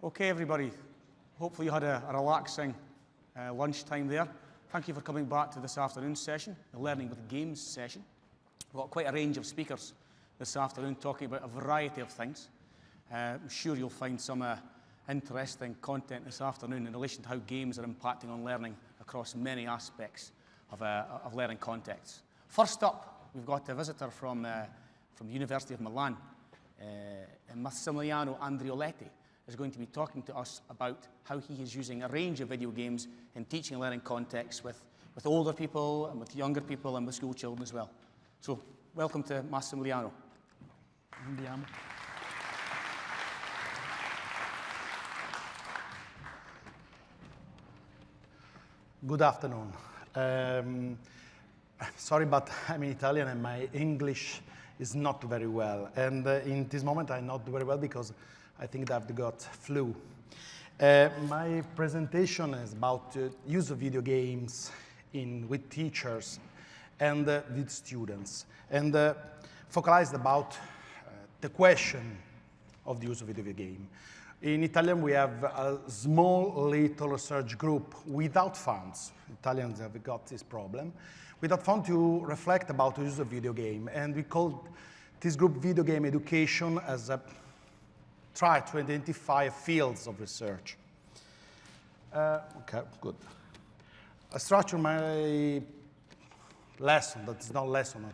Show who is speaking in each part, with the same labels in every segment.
Speaker 1: Okay, everybody. Hopefully you had a relaxing lunchtime there. Thank you for coming back to this afternoon's session, the Learning with Games session. We've got quite a range of speakers this afternoon talking about a variety of things. I'm sure you'll find some interesting content this afternoon in relation to how games are impacting on learning across many aspects of learning contexts. First up, we've got a visitor from the University of Milan, Massimiliano Andreoletti, is going to be talking to us about how he is using a range of video games in teaching and learning contexts with older people and with younger people and with school children as well. So, welcome to Massimiliano.
Speaker 2: Andiamo. Good afternoon. Sorry, but I'm Italian and my English is not very well. And in this moment, I'm not very well because I think that I've got flu. My presentation is about use of video games with teachers and with students, and focalized about the question of the use of video game. In Italian, we have a small little research group without funds. Italians have got this problem. Without funds to reflect about the use of video game. And we called this group Video Game Education as a try to identify fields of research. Okay, good. I structure my lesson, that is not lesson,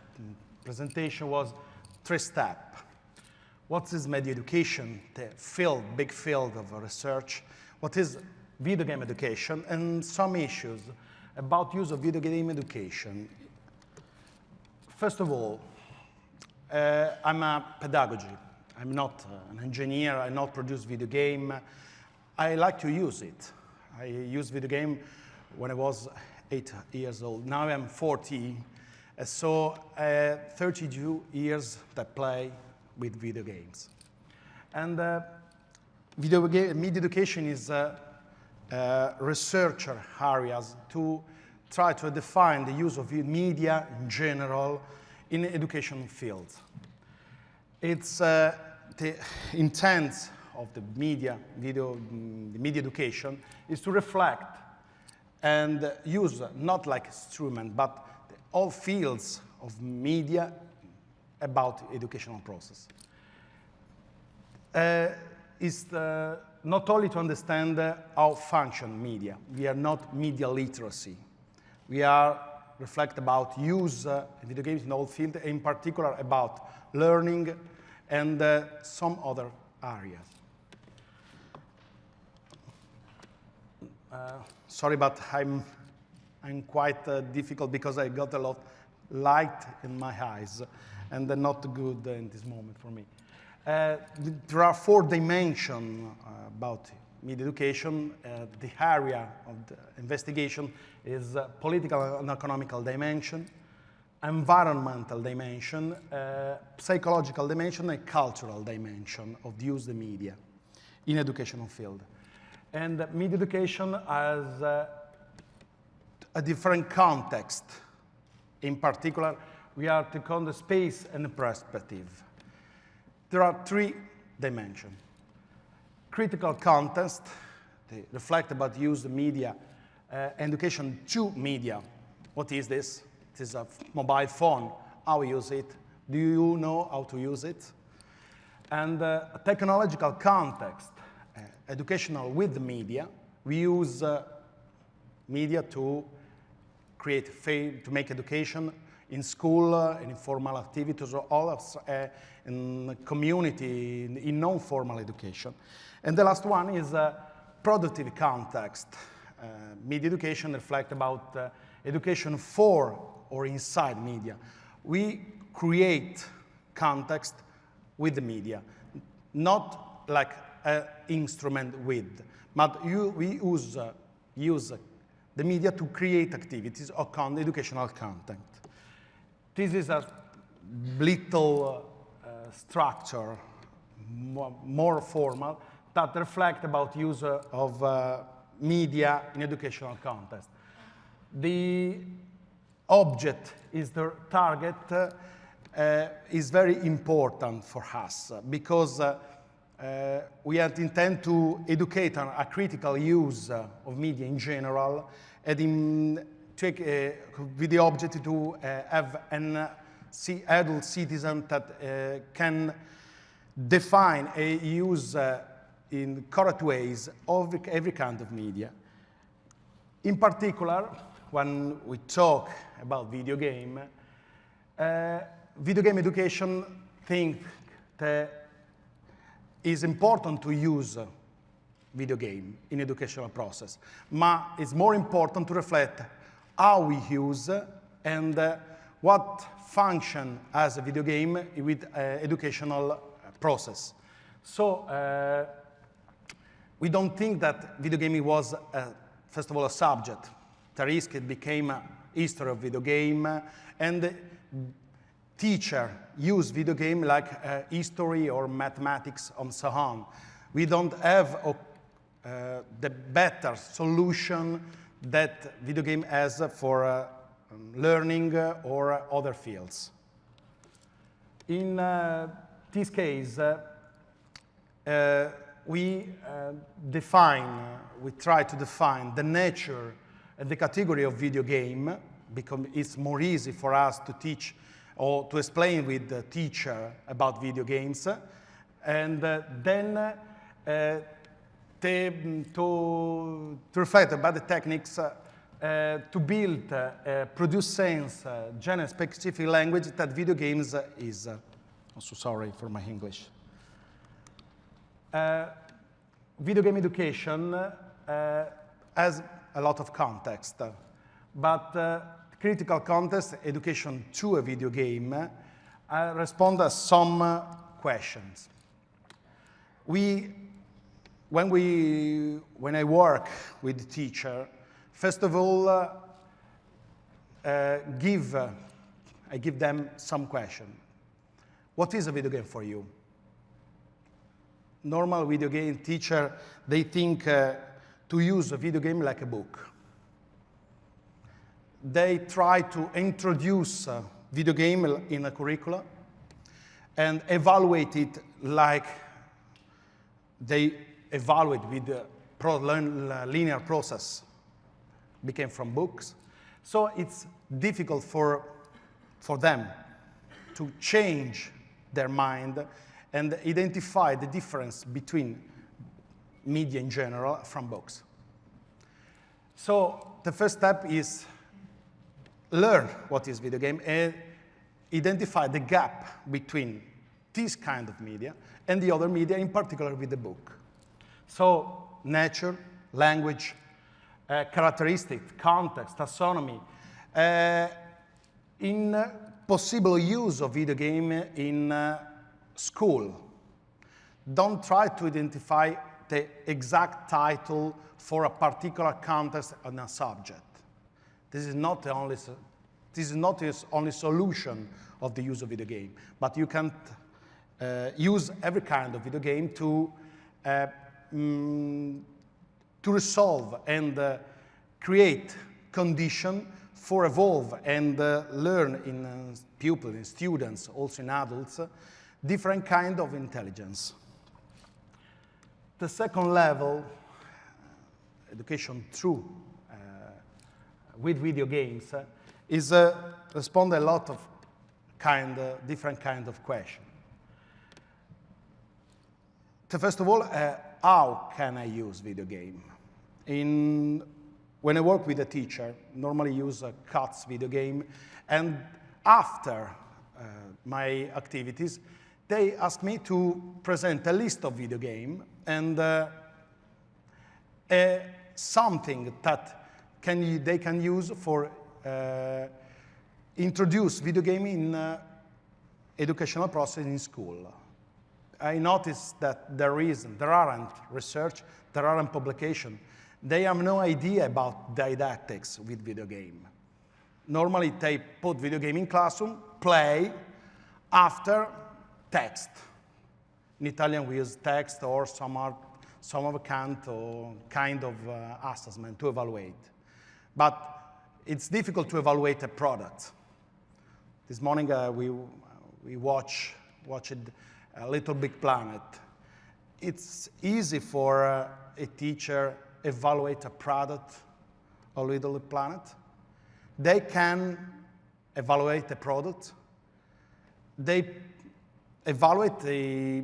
Speaker 2: presentation was 3-step. What is media education, the field, big field of research? What is video game education? And some issues about use of video game education. First of all, I'm a pedagogy. I'm not an engineer, I not produce video game. I like to use it. I used video game when I was 8 years old. Now I'm 40, so 32 years that play with video games. And media education is researcher areas to try to define the use of media in general in education fields. It's the intent of the media education is to reflect and use not like instrument, but all fields of media about educational process. Is not only to understand how function media. We are not media literacy. We are reflect about use video games in all fields, in particular about learning and some other areas. Sorry, but I'm quite difficult because I got a lot light in my eyes, and they're not good in this moment for me. There are 4 dimensions about media education. The area of the investigation is political and economical dimension, environmental dimension, psychological dimension, and cultural dimension of the use of the media in educational field. And media education has a different context. In particular, we are to call the space and the perspective. There are 3 dimensions. Critical context, they reflect about the use of media, education to media. What is this? It is a mobile phone. How we use it? Do you know how to use it? And a technological context, educational with the media. We use media to to make education in school, in informal activities, or all of, in the community, in non-formal education. And the last one is productive context. Media education reflects about education for or inside media. We create context with the media, not like an instrument with, but we use the media to create activities or educational content. This is a little structure, more formal, that reflect about use of media in educational context. The object is the target is very important for us because we had intend to educate on a critical use of media in general, and with the objective to have an adult citizen that can define a use in correct ways of every kind of media. In particular, when we talk about video game education think that it's important to use video game in educational process, but it's more important to reflect how we use and what function as a video game with educational process. So we don't think that video gaming was, first of all, a subject. There is, it became a history of video game, and teacher use video game like history or mathematics and so on. We don't have the better solution that video game has for learning or other fields. In this case, we try to define the nature and the category of video game, because it's more easy for us to teach or to explain with the teacher about video games, and then to reflect about the techniques to build, produce sense, genre-specific language that video games is. I'm so sorry for my English. Video game education has a lot of context, but critical context, education to a video game, respond to some questions. When I work with the teacher, first of all, I give them some question. What is a video game for you? Normal video game teacher, they think to use a video game like a book. They try to introduce a video game in a curricula and evaluate it like they evaluate with the linear process became from books. So it's difficult for them to change their mind and identify the difference between media in general from books. So the first step is learn what is video game and identify the gap between this kind of media and the other media, in particular with the book. So nature, language, characteristics, context, taxonomy, in possible use of video game in school. Don't try to identify the exact title for a particular context and a subject. This is not the only solution of the use of video game, but you can use every kind of video game to resolve and create condition for evolve and learn in pupils, in students, also in adults, different kind of intelligence. The second level, education through with video games, is respond a lot of different kind of questions. First of all, how can I use video game? When I work with a teacher, normally use a CUTS video game, and after my activities, they ask me to present a list of video game and something that they can use for introduce video game in educational process in school. I noticed that there aren't research, there aren't publication. They have no idea about didactics with video game. Normally, they put video game in classroom, play, after text. In Italian, we use text or some other kind of assessment to evaluate. But it's difficult to evaluate a product. This morning, we watched Little Big Planet. it's easy for a teacher evaluate a product or Little Big Planet. They can evaluate the product. They evaluate the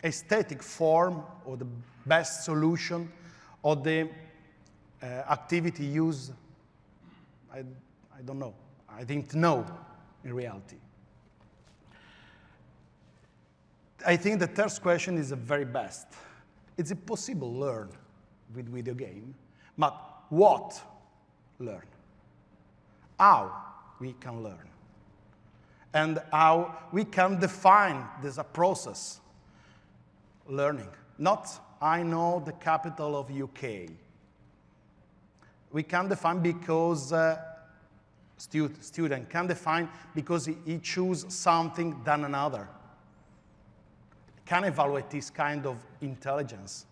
Speaker 2: aesthetic form or the best solution or the activity used. I don't know. I didn't know in reality. I think the third question is the very best. It's possible to learn with video game, but what learn? How we can learn? And how we can define this a process, learning. Not, I know the capital of UK. We can define because student can define because he choose something than another. Can evaluate this kind of intelligence,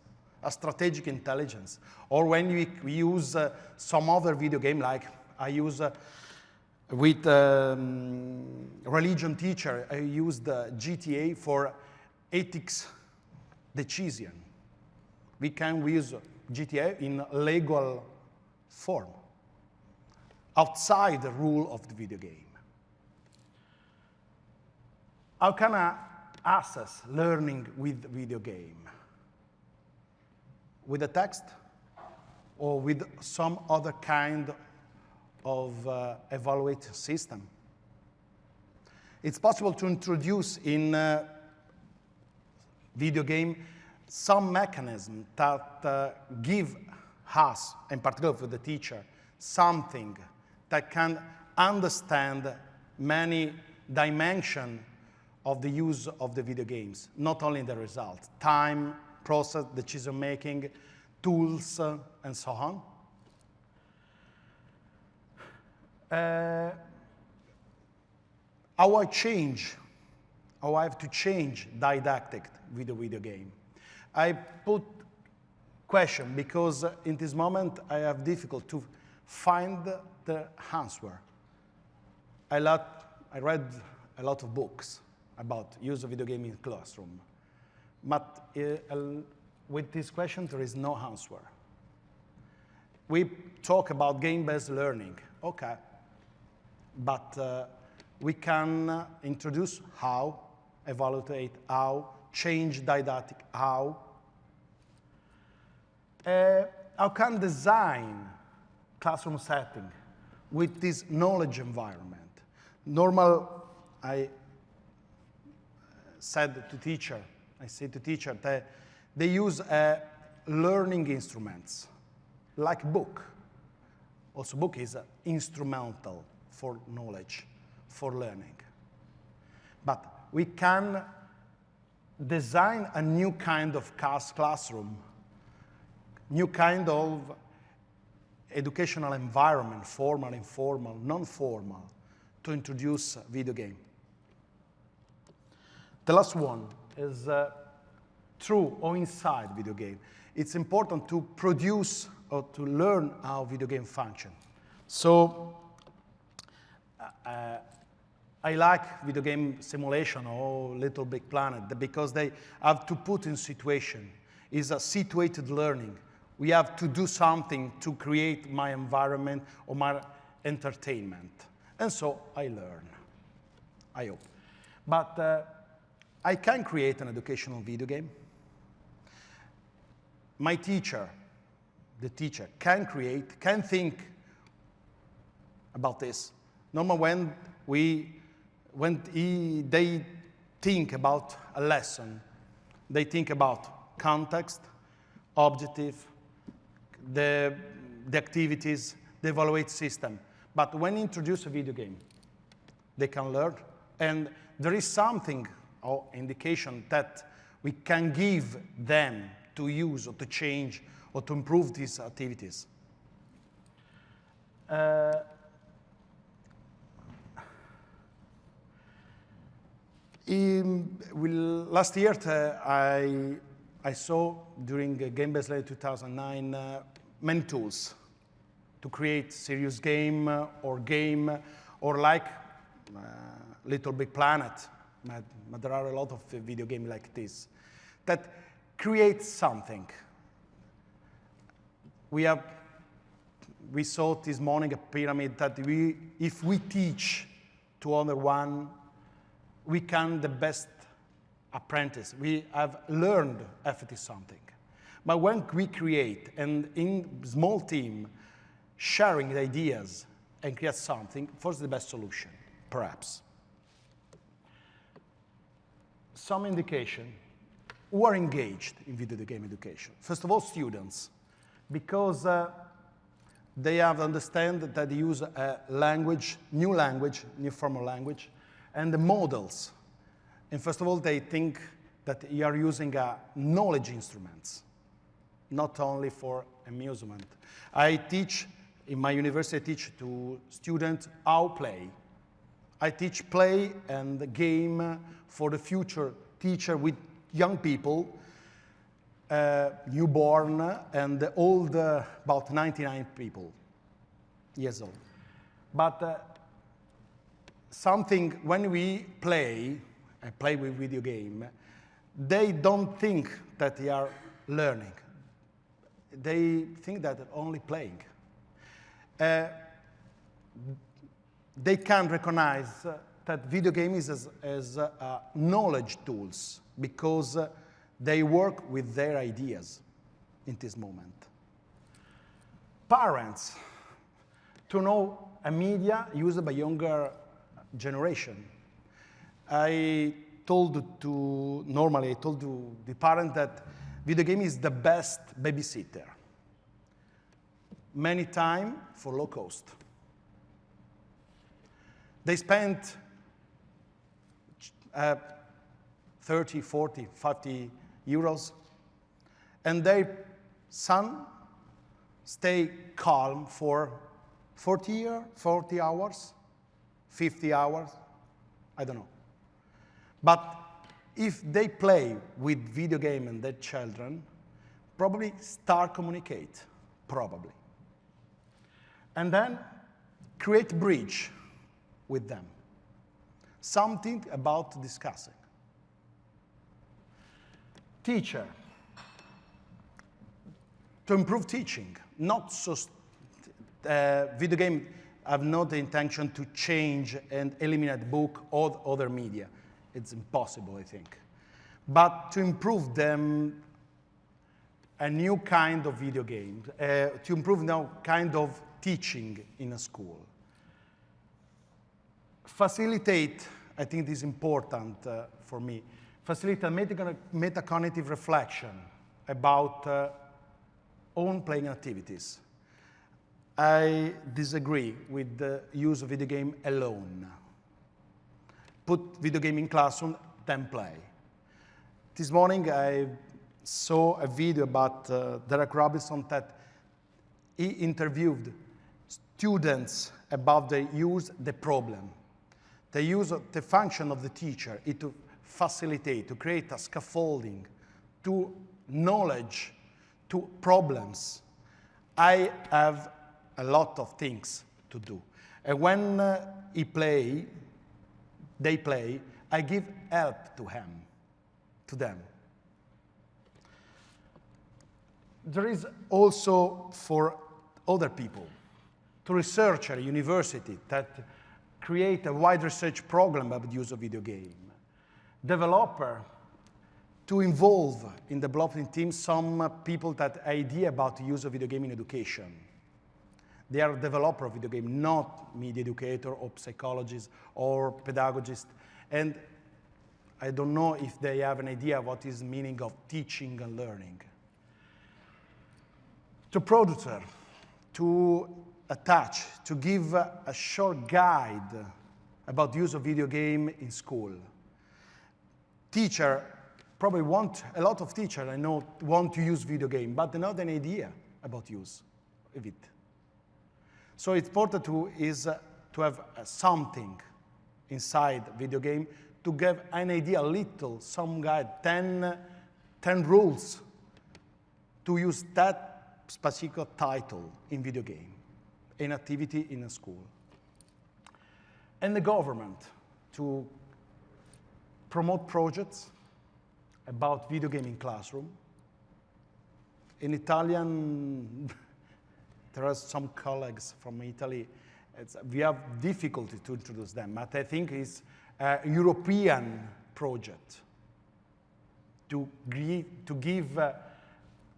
Speaker 2: a strategic intelligence. Or when we use some other video game, like I use with religion teacher, I used GTA for ethics decision. We can use GTA in legal form, outside the rule of the video game. How can I access learning with video game? With a text or with some other kind of evaluate system? It's possible to introduce in video game some mechanism that give us, in particular for the teacher, something that can understand many dimensions of the use of the video games, not only the result, time, process, decision-making, tools, and so on. How I have to change didactic with the video game. I put question because in this moment I have difficult to find the answer. I read a lot of books about use of video game in classroom, but with this question there is no answer. We talk about game-based learning, okay, but we can introduce how, evaluate how, change didactic how can design classroom setting with this knowledge environment. Normal, I say to teacher that they use learning instruments, like book. Also, book is instrumental for knowledge, for learning. But we can design a new kind of classroom, new kind of educational environment, formal, informal, non-formal, to introduce video game. The last one is through or inside video game. It's important to produce or to learn how video game function. So I like video game simulation or Little Big Planet because they have to put in situation. It's a situated learning. We have to do something to create my environment or my entertainment. And so I learn, I hope. But I can create an educational video game. My teacher, the teacher, can think about this. Normally when they think about a lesson, they think about context, objective, the activities, the evaluate system. But when you introduce a video game, they can learn. And there is something or indication that we can give them to use or to change or to improve these activities. Last year, I saw during Game-Based Learning 2009 many tools to create serious game or like Little Big Planet. But there are a lot of video games like this that create something. We saw this morning a pyramid that if we teach to other one, we can the best apprentice. We have learned everything something. But when we create, and in small team, sharing the ideas and create something, first the best solution, perhaps. Some indication, who are engaged in video game education? First of all, students, because they have understand that they use a language, new formal language, and the models. And first of all, they think that you are using knowledge instruments, not only for amusement. I teach, in my university, I teach to students how play. I teach play and the game for the future teacher with young people, newborn and old, about 99 years old. But something, when we play, I play with video game, they don't think that they are learning. They think that they're only playing. They can recognize that video games as knowledge tools because they work with their ideas in this moment. Parents, to know a media used by younger generation. I told the parent that video game is the best babysitter. Many time for low cost. They spent 30, 40, 50 euros, and their son stay calm for 40 hours, 50 hours, I don't know. But if they play with video game and their children, probably start communicate, probably. And then create bridge with them. Something about discussing. Teacher. To improve teaching, not so, video game have not the intention to change and eliminate book or other media. It's impossible, I think. But to improve them, a new kind of video game, to improve now kind of teaching in a school. Facilitate, I think this is important for me, facilitate metacognitive reflection about own playing activities. I disagree with the use of video game alone. Put video game in classroom, then play. This morning I saw a video about Derek Robinson that he interviewed students about the problem. The use of the function of the teacher is to facilitate, to create a scaffolding, to knowledge, to problems. I have a lot of things to do. And when they play, I give help to them. There is also for other people, to research at a university that create a wide research program about the use of video game. Developer, to involve in the development team some people that idea about the use of video game in education. They are a developer of video game, not media educator or psychologist or pedagogist. And I don't know if they have an idea what is the meaning of teaching and learning. To producer, to attach, to give a short guide about the use of video game in school. Teacher probably a lot of teachers I know want to use video game, but they not an idea about use of it. So it's important to have something inside video game to give an idea, some guide, 10 rules to use that specific title in video game, an activity in a school. And the government to promote projects about video game in classroom, in Italian, there are some colleagues from Italy. We have difficulty to introduce them, but I think it's a European project to give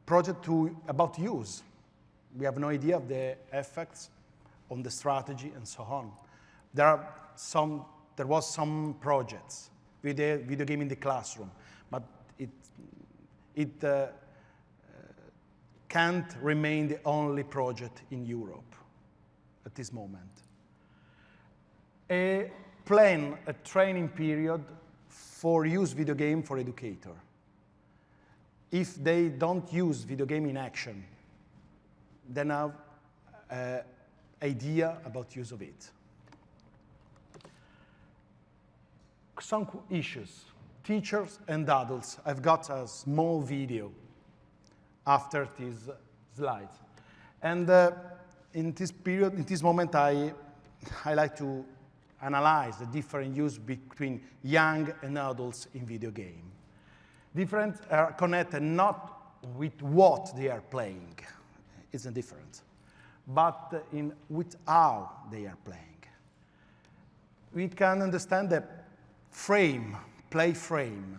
Speaker 2: project about use. We have no idea of the effects on the strategy and so on. There was some projects with a video game in the classroom, but it can't remain the only project in Europe at this moment. Plan a training period for use video game for educator. If they don't use video game in action, then have an idea about use of it. Some issues, teachers and adults. I've got a small video after these slides. And in this period, in this moment, I like to analyze the different use between young and adults in video game. Different are connected not with what they are playing, it's a difference, but with how they are playing. We can understand the frame, play frame,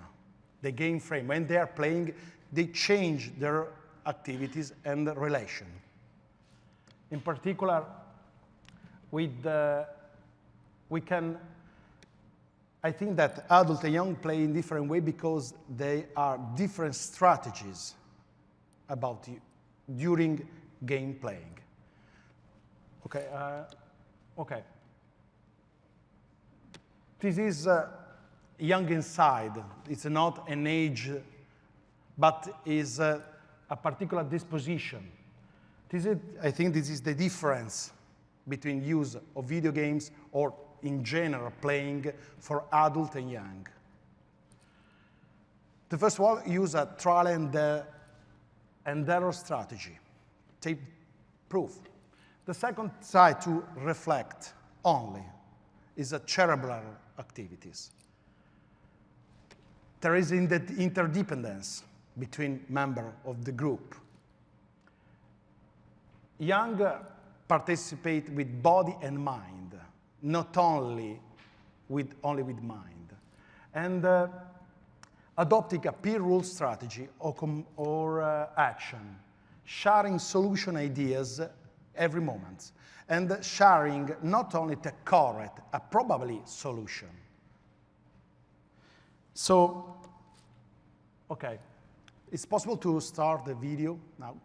Speaker 2: the game frame. When they are playing, they change their activities and relation. In particular, I think that adult and young play in different way because they are different strategies about during game playing. Okay. Okay. This is young inside. It's not an age, but is a particular disposition. I think this is the difference between use of video games or in general playing for adult and young. The first one, use a trial and error strategy. Take proof. The second side to reflect only is a cerebral activities. There is interdependence between members of the group. Young participate with body and mind, not only with mind. And adopting a peer rule strategy or action, sharing solution ideas every moment, and sharing not only the correct, a probably solution. So, okay, it's possible to start the video now.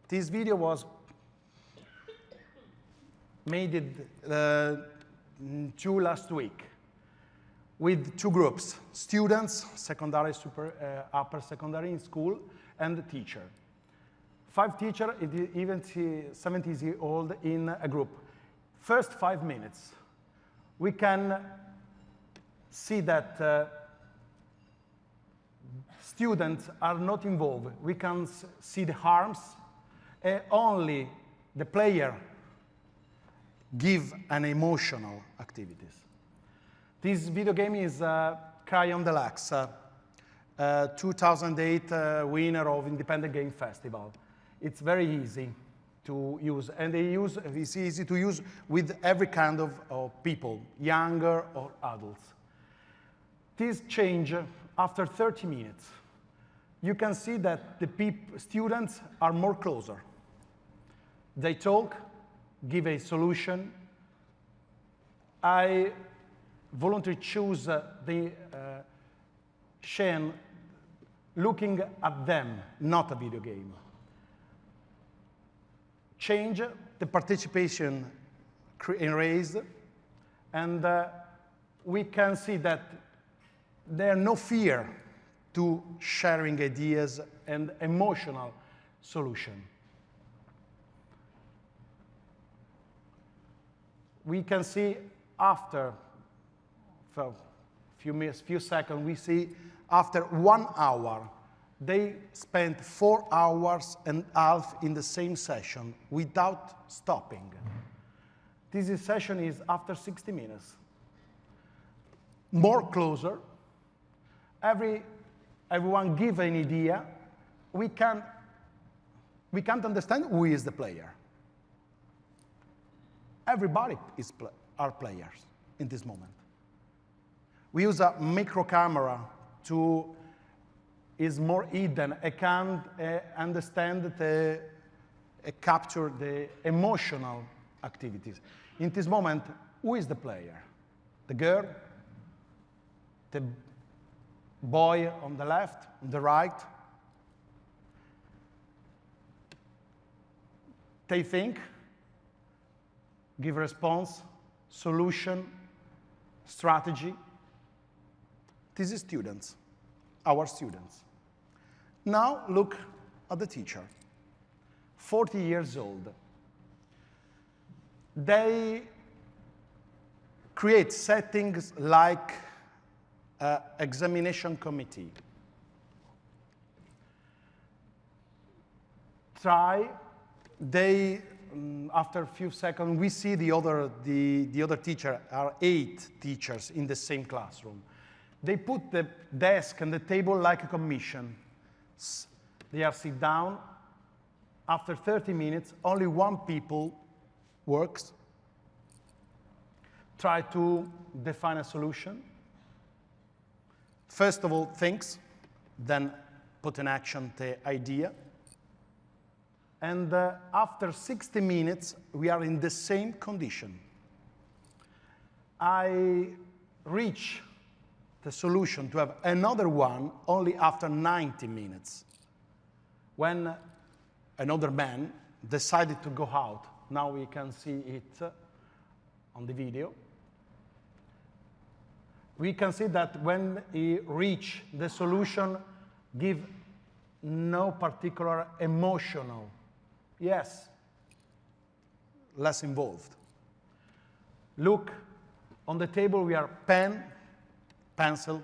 Speaker 2: This video was made last week with two groups, students, secondary, upper secondary in school, and the teacher. 5 teachers, even 70-year-old in a group. First 5 minutes, we can see that students are not involved. We can see the harms, only the player give an emotional activities. This video game is Crayon Deluxe, 2008 winner of Independent Game Festival. It's very easy to use, and it's easy to use with every kind of people, younger or adults. This change after 30 minutes. You can see that the students are more closer. They talk, give a solution. I voluntarily choose the Shen looking at them, not a video game. Change the participation raised, and we can see that there is no fear to sharing ideas and emotional solution. We can see after a few seconds, we see after 1 hour, they spent 4 hours and a half in the same session without stopping. This session is after 60 minutes. More closer, everyone give an idea. We can we can't understand who is the player. Everybody are players in this moment. We use a micro camera to is more hidden. I can understand capture the emotional activities. In this moment, who is the player? The girl, the boy on the left, on the right. They think, give response, solution, strategy. This is students, our students. Now look at the teacher, 40 years old. They create settings like examination committee. After a few seconds, we see the other teacher, are 8 teachers in the same classroom. They put the desk and the table like a commission. They are sit down. After 30 minutes, only one people works. Try to define a solution. First of all, thinks, then put in action the idea. And after 60 minutes, we are in the same condition. I reach the solution to have another one only after 90 minutes. When another man decided to go out, now we can see it on the video. We can see that when he reached the solution, give no particular emotional. Yes, less involved. Look, on the table we are pen, pencil,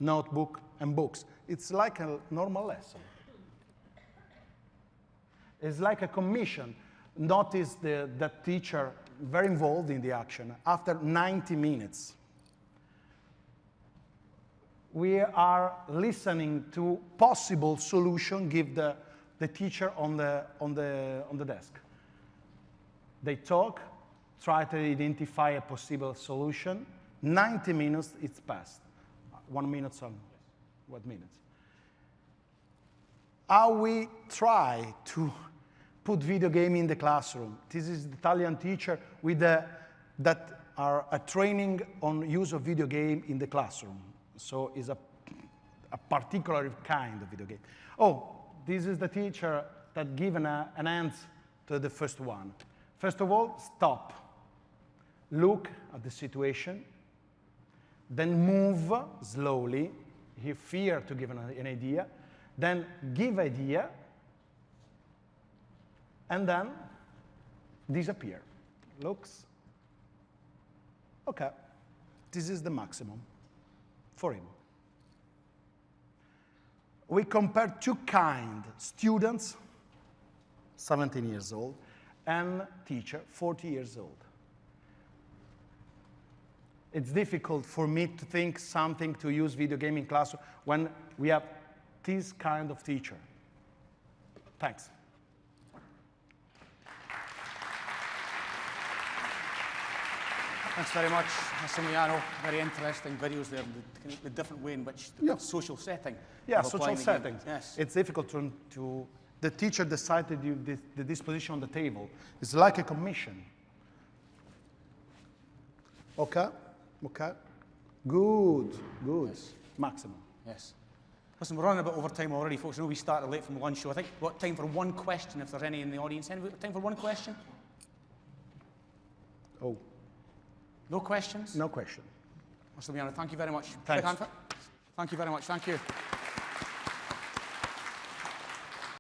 Speaker 2: notebook, and books. It's like a normal lesson. It's like a commission. Notice that teacher very involved in the action. After 90 minutes, we are listening to possible solution give the teacher on the desk. They talk, try to identify a possible solution. 90 minutes, it's passed. 1 minute, what minutes? How we try to put video game in the classroom. This is the Italian teacher with that are a training on use of video game in the classroom. So it's a particular kind of video game. Oh, this is the teacher that given an answer to the first one. First of all, stop. Look at the situation. Then move slowly. He fear to give an idea. Then give idea. And then disappear. Looks. Okay. This is the maximum for him. We compare 2 kinds, students, 17 years old, and teacher, 40 years old. It's difficult for me to think something to use video game in class when we have this kind of teacher. Thanks.
Speaker 1: Thanks very much, Massimiliano. Very interesting videos there, the different way in which the social setting.
Speaker 2: Yeah, social setting.
Speaker 1: Yes.
Speaker 2: It's difficult to the teacher decided the disposition on the table. It's like a commission. Okay, okay. Good, good. Yes. Maximum.
Speaker 1: Yes. Listen, we're running a bit over time already, folks. I know we started late from lunch, so I think we've got time for one question if there's any in the audience. Any time for one question?
Speaker 2: Oh.
Speaker 1: No questions?
Speaker 2: No question.
Speaker 1: Massimiliano, thank you very much.
Speaker 2: Thanks.
Speaker 1: Thank you very much. Thank you.